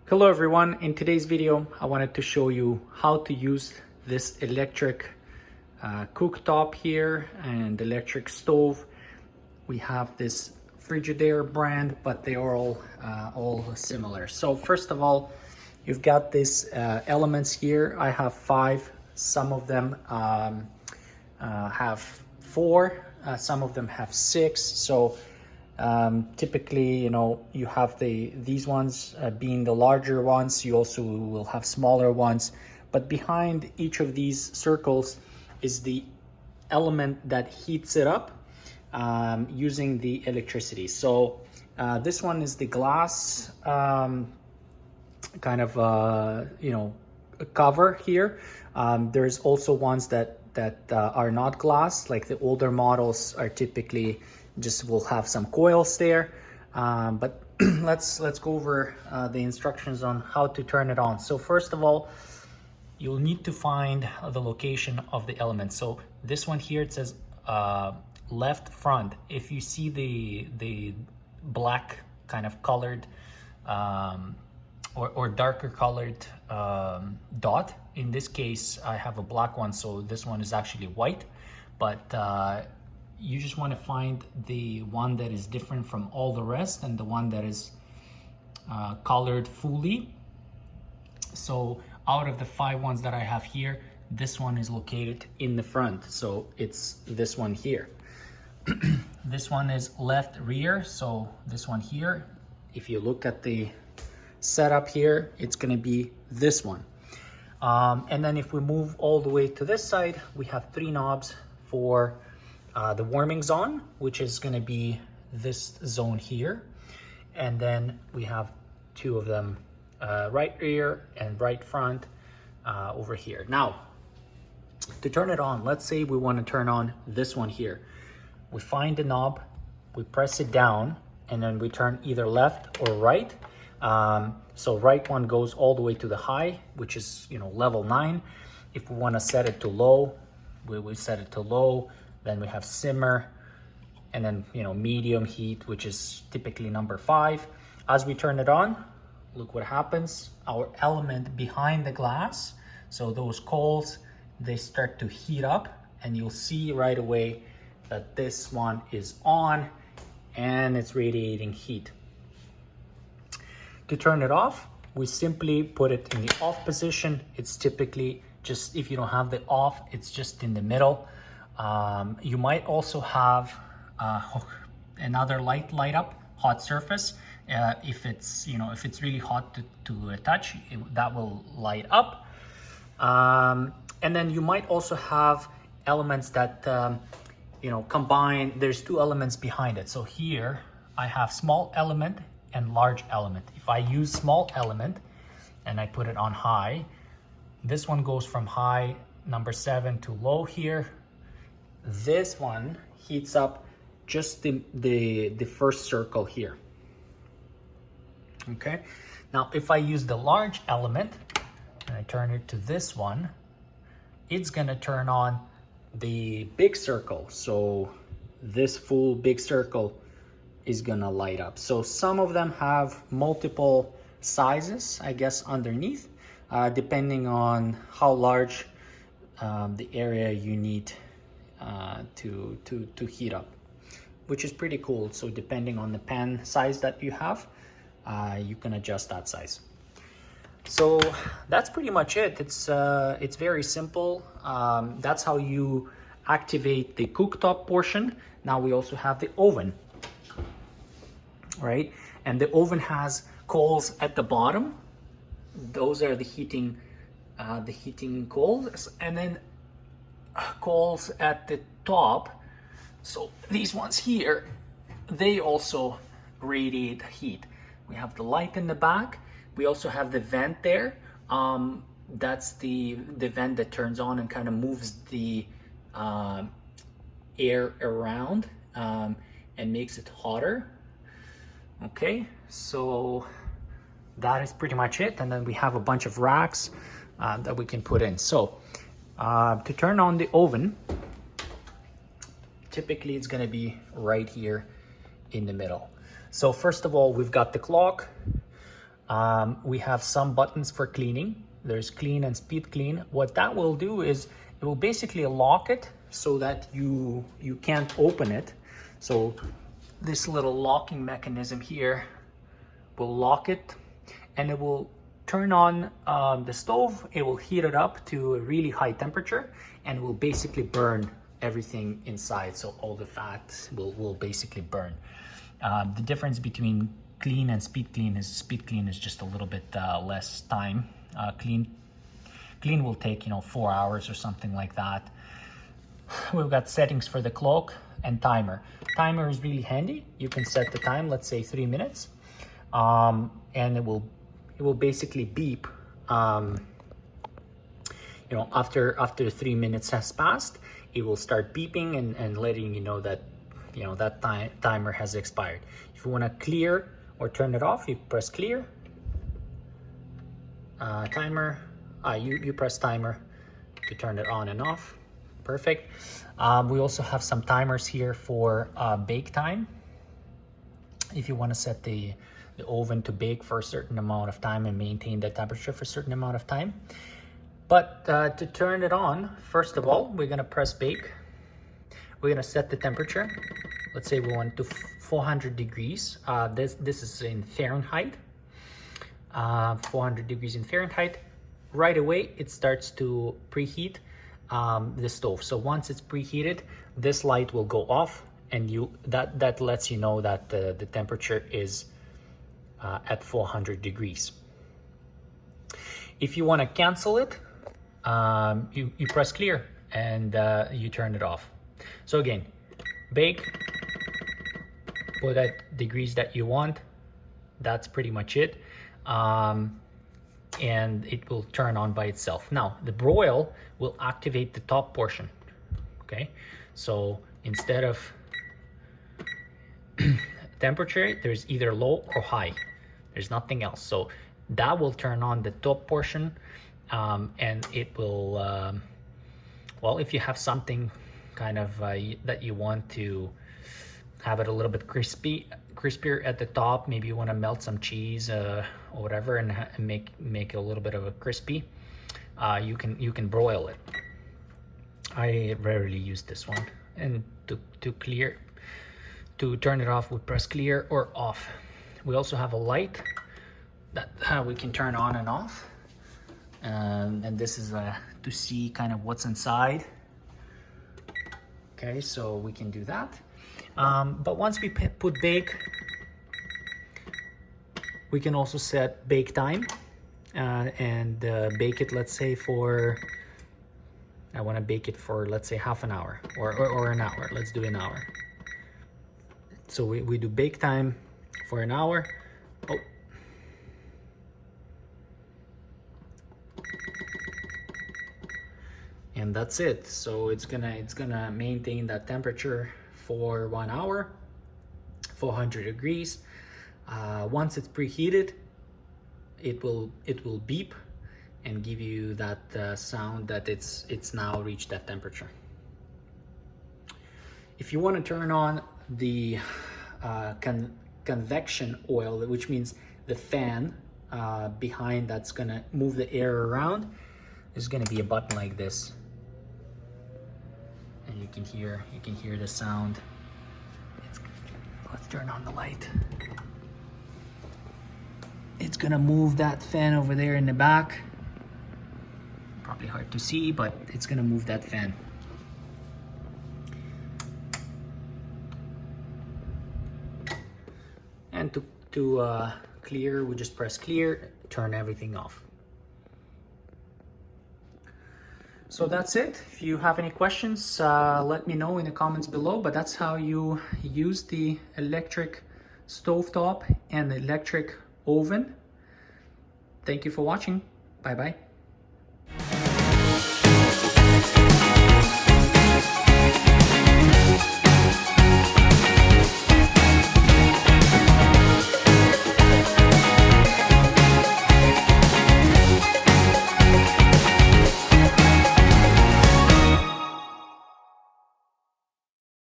Hello everyone, in today's video I wanted to show you how to use this electric cooktop here and electric stove. We have this Frigidaire brand, but they are all similar. So first of all, you've got these elements here. I have 5, some of them have 4, some of them have 6. So typically, you have these ones being the larger ones. You also will have smaller ones, but behind each of these circles is the element that heats it up using the electricity. So this one is the glass kind of a cover here. There's also ones that are not glass, like the older models are typically just will have some coils there, but let's go over the instructions on how to turn it on. So first of all, you'll need to find the location of the element. So this one here, it says left front. If you see the black kind of colored or darker colored dot, in this case I have a black one, so this one is actually white, but you just want to find the one that is different from all the rest and the one that is colored fully. So out of the 5 ones that I have here, this one is located in the front, so it's this one here. This one is left rear, so this one here, if you look at the setup here, it's going to be this one. And then if we move all the way to this side, we have 3 knobs for the warming zone, which is going to be this zone here, and then we have 2 of them, right rear and right front over here. Now to turn it on, let's say we want to turn on this one here. We find the knob, we press it down, and then we turn either left or right. So right one goes all the way to the high, which is level 9. If we want to set it to low, we set it to low. Then we have simmer, and then medium heat, which is typically number 5. As we turn it on, look what happens. Our element behind the glass, so those coals, they start to heat up, and you'll see right away that this one is on and it's radiating heat. To turn it off, we simply put it in the off position. It's typically just, if you don't have the off, it's just in the middle. You might also have another light up hot surface. If it's really hot to touch, that will light up. And then you might also have elements that combine. There's 2 elements behind it. So here I have small element and large element. If I use small element and I put it on high, this one goes from high number 7 to low here. This one heats up just the first circle here. Okay, now if I use the large element and I turn it to this one, it's gonna turn on the big circle. So this full big circle is gonna light up. So some of them have multiple sizes, I guess, underneath, depending on how large the area you need to heat up, which is pretty cool. So depending on the pan size that you have, you can adjust that size. So that's pretty much it. It's very simple. That's how you activate the cooktop portion. Now we also have the oven, right? And the oven has coals at the bottom. Those are the heating coals, and then coals at the top. So these ones here, they also radiate heat. We have the light in the back. We also have the vent there. That's the vent that turns on and kind of moves the air around and makes it hotter. Okay, so that is pretty much it. And then we have a bunch of racks that we can put in. So to turn on the oven, typically it's going to be right here in the middle. So first of all, we've got the clock. We have some buttons for cleaning. There's clean and speed clean. What that will do is it will basically lock it so that you can't open it. So this little locking mechanism here will lock it, and it will turn on the stove. It will heat it up to a really high temperature and will basically burn everything inside. So all the fat will basically burn. The difference between clean and speed clean is just a little bit less time. Clean will take 4 hours or something like that. We've got settings for the clock and timer. Timer is really handy. You can set the time, let's say 3 minutes, and it will basically beep. After 3 minutes has passed, it will start beeping and letting you know that that timer has expired. If you want to clear or turn it off, you press clear. Timer. You press timer to turn it on and off. Perfect. We also have some timers here for bake time. If you want to set the oven to bake for a certain amount of time and maintain the temperature for a certain amount of time. But to turn it on, first of all, we're going to press bake. We're going to set the temperature. Let's say we want to 400 degrees. This is in Fahrenheit. 400 degrees in Fahrenheit. Right away, it starts to preheat the stove. So once it's preheated, this light will go off, and that lets you know that the temperature is at 400 degrees. If you want to cancel it, you press clear and you turn it off. So again, bake, put at degrees that you want. That's pretty much it. And it will turn on by itself. Now, the broil will activate the top portion. Okay, so instead of temperature, there's either low or high. There's nothing else. So that will turn on the top portion, and it will, well, if you have something kind of that you want to have it a little bit crispier at the top, maybe you want to melt some cheese or whatever and make it a little bit of a crispy, you can broil it. I rarely use this one. And to turn it off, we press clear or off. We also have a light that we can turn on and off, and this is to see kind of what's inside. Okay, so we can do that. But once we put bake, we can also set bake time and bake it, let's say I want to bake it for, let's say, half an hour or an hour. Let's do an hour. So we do bake time for an hour. Oh. And that's it. So it's gonna maintain that temperature for 1 hour, 400 degrees. Once it's preheated, it will beep and give you that sound that it's now reached that temperature. If you want to turn on the convection oil, which means the fan behind that's gonna move the air around, there's gonna be a button like this. And you can hear the sound. Let's turn on the light. It's gonna move that fan over there in the back. Probably hard to see, but it's gonna move that fan. And to clear, we just press clear, turn everything off. So that's it. If you have any questions, let me know in the comments below, but that's how you use the electric stovetop and the electric oven. Thank you for watching. Bye-bye.